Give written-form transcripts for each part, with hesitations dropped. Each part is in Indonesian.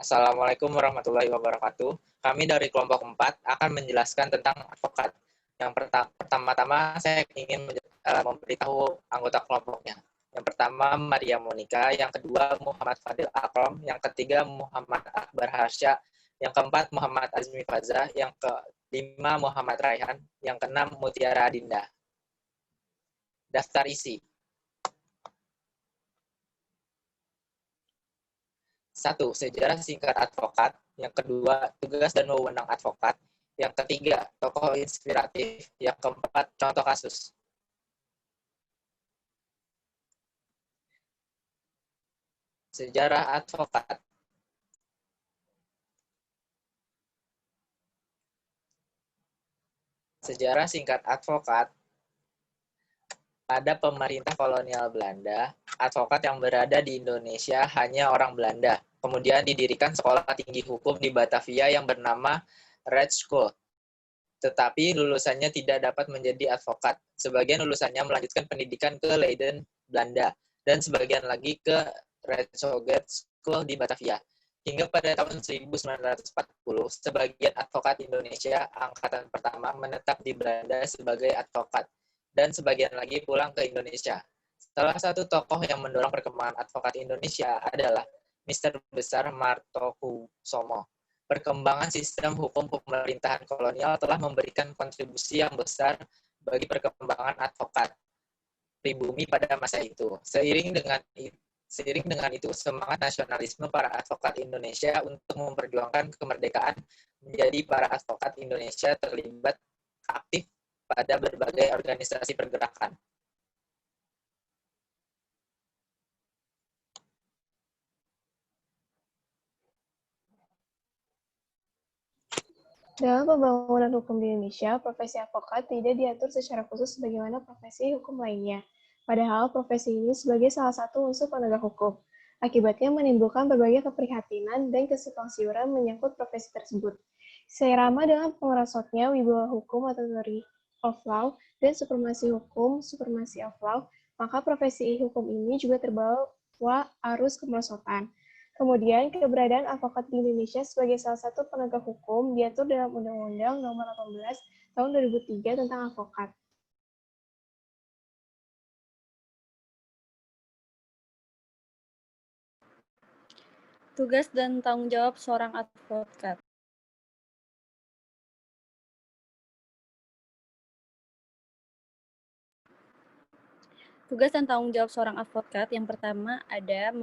Assalamualaikum warahmatullahi wabarakatuh. Kami dari kelompok 4 akan menjelaskan tentang advokat. Yang pertama-tama saya ingin memberitahu anggota kelompoknya. Yang pertama Maria Monica, yang kedua Muhammad Fadil Akram, yang ketiga Muhammad Akbar Harsya, yang keempat Muhammad Azmi Fazah, yang kelima Muhammad Raihan, yang keenam Mutiara Adinda. Daftar isi. 1. Sejarah singkat advokat. Yang kedua, tugas dan wewenang advokat. Yang ketiga, tokoh inspiratif. Yang keempat, contoh kasus. Sejarah advokat. Sejarah singkat advokat. Pada pemerintah kolonial Belanda, advokat yang berada di Indonesia hanya orang Belanda. Kemudian didirikan sekolah tinggi hukum di Batavia yang bernama Red School. Tetapi lulusannya tidak dapat menjadi advokat. Sebagian lulusannya melanjutkan pendidikan ke Leiden, Belanda, dan sebagian lagi ke Rechtsoget School di Batavia. Hingga pada tahun 1940, sebagian advokat Indonesia angkatan pertama menetap di Belanda sebagai advokat, dan sebagian lagi pulang ke Indonesia. Salah satu tokoh yang mendorong perkembangan advokat Indonesia adalah Mr. Besar Martokusumo. Perkembangan sistem hukum pemerintahan kolonial telah memberikan kontribusi yang besar bagi perkembangan advokat pribumi pada masa itu. Seiring dengan itu, semangat nasionalisme para advokat Indonesia untuk memperjuangkan kemerdekaan menjadi para advokat Indonesia terlibat aktif pada berbagai organisasi pergerakan. Dalam pembangunan hukum di Indonesia, profesi advokat tidak diatur secara khusus sebagaimana profesi hukum lainnya. Padahal profesi ini sebagai salah satu unsur penegak hukum. Akibatnya menimbulkan berbagai keprihatinan dan kesimpang menyangkut profesi tersebut. Seirama dengan pengerasotnya wibawa hukum atau theory of law dan supremasi hukum, supremacy of law, maka profesi hukum ini juga terbawa arus kemerosotan. Kemudian, keberadaan advokat di Indonesia sebagai salah satu penegak hukum diatur dalam Undang-Undang Nomor 18 Tahun 2003 tentang advokat. Tugas dan tanggung jawab seorang advokat. Tugas dan tanggung jawab seorang advokat yang pertama ada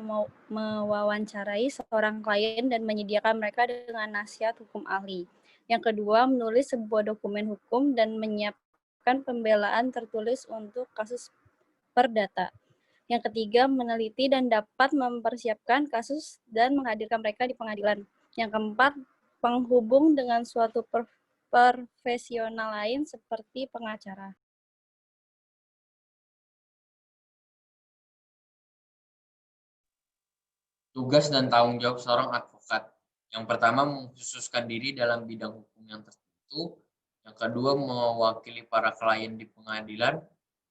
mewawancarai seorang klien dan menyediakan mereka dengan nasihat hukum ahli. Yang kedua, menulis sebuah dokumen hukum dan menyiapkan pembelaan tertulis untuk kasus perdata. Yang ketiga, meneliti dan dapat mempersiapkan kasus dan menghadirkan mereka di pengadilan. Yang keempat, penghubung dengan suatu profesional lain seperti pengacara. Tugas dan tanggung jawab seorang advokat. Yang pertama, mengkhususkan diri dalam bidang hukum yang tertentu. Yang kedua, mewakili para klien di pengadilan,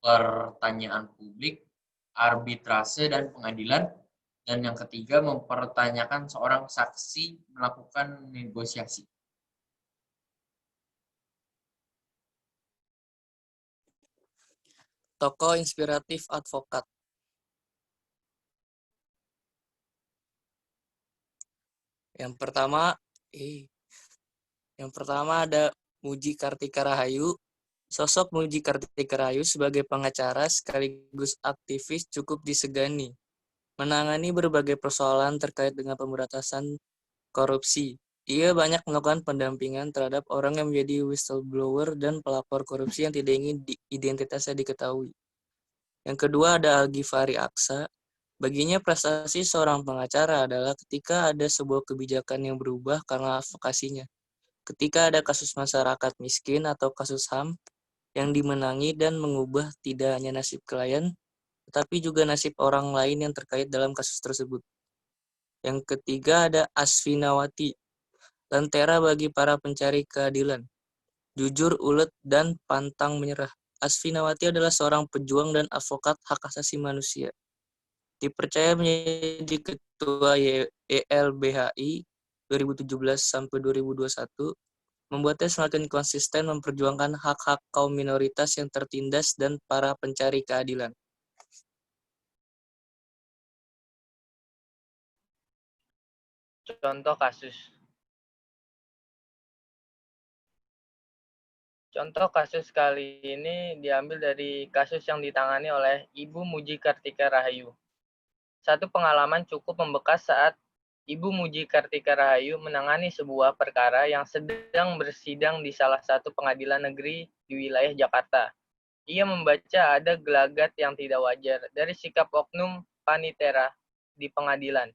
pertanyaan publik, arbitrase, dan pengadilan. Dan yang ketiga, mempertanyakan seorang saksi melakukan negosiasi. Tokoh inspiratif advokat. Yang pertama ada Muji Kartika Rahayu. Sosok Muji Kartika Rahayu sebagai pengacara sekaligus aktivis cukup disegani. Menangani berbagai persoalan terkait dengan pemberantasan korupsi. Ia banyak melakukan pendampingan terhadap orang yang menjadi whistleblower dan pelapor korupsi yang tidak ingin identitasnya diketahui. Yang kedua ada Al-Ghifari Aksa. Baginya prestasi seorang pengacara adalah ketika ada sebuah kebijakan yang berubah karena advokasinya. Ketika ada kasus masyarakat miskin atau kasus HAM yang dimenangi dan mengubah tidak hanya nasib klien, tetapi juga nasib orang lain yang terkait dalam kasus tersebut. Yang ketiga ada Asfinawati, lentera bagi para pencari keadilan. Jujur, ulet, dan pantang menyerah. Asfinawati adalah seorang pejuang dan advokat hak asasi manusia. Dipercaya menjadi ketua YLBHI 2017-2021 membuatnya semakin konsisten memperjuangkan hak-hak kaum minoritas yang tertindas dan para pencari keadilan. Contoh kasus. Contoh kasus kali ini diambil dari kasus yang ditangani oleh Ibu Muji Kartika Rahayu. Satu pengalaman cukup membekas saat Ibu Muji Kartika Rahayu menangani sebuah perkara yang sedang bersidang di salah satu pengadilan negeri di wilayah Jakarta. Ia membaca ada gelagat yang tidak wajar dari sikap oknum panitera di pengadilan.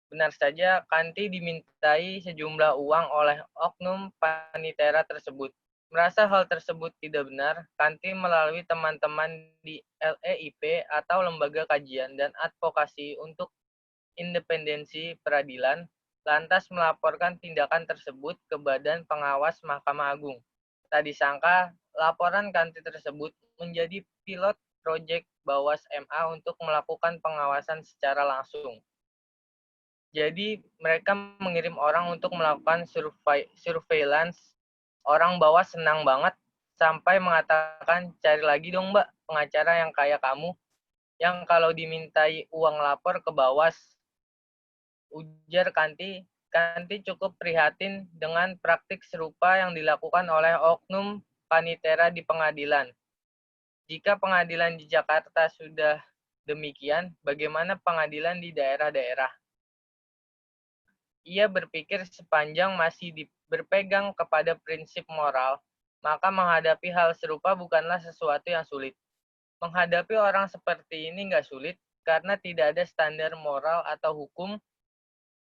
Benar saja, Kanti dimintai sejumlah uang oleh oknum panitera tersebut. Merasa hal tersebut tidak benar, Kanti melalui teman-teman di LEIP atau Lembaga Kajian dan Advokasi untuk Independensi Peradilan, lantas melaporkan tindakan tersebut ke Badan Pengawas Mahkamah Agung. Tak disangka, laporan Kanti tersebut menjadi pilot proyek Bawas MA untuk melakukan pengawasan secara langsung. Jadi mereka mengirim orang untuk melakukan surveillance. Orang bawah senang banget sampai mengatakan, cari lagi dong mbak pengacara yang kayak kamu, yang kalau dimintai uang lapor ke Bawas. Ujar Kanti. Kanti cukup prihatin dengan praktik serupa yang dilakukan oleh oknum panitera di pengadilan. Jika pengadilan di Jakarta sudah demikian, bagaimana pengadilan di daerah-daerah? Ia berpikir sepanjang masih berpegang kepada prinsip moral, maka menghadapi hal serupa bukanlah sesuatu yang sulit. Menghadapi orang seperti ini nggak sulit, karena tidak ada standar moral atau hukum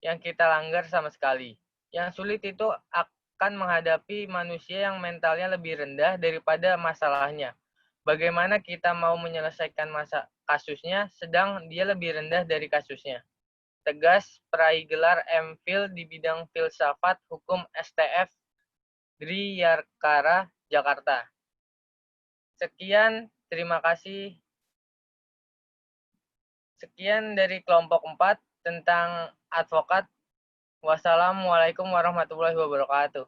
yang kita langgar sama sekali. Yang sulit itu akan menghadapi manusia yang mentalnya lebih rendah daripada masalahnya. Bagaimana kita mau menyelesaikan kasusnya, sedang dia lebih rendah dari kasusnya. Tegas, peraih gelar MPhil di bidang filsafat hukum STF Driyarkara, Jakarta. Sekian, terima kasih. Sekian dari kelompok 4 tentang advokat. Wassalamualaikum warahmatullahi wabarakatuh.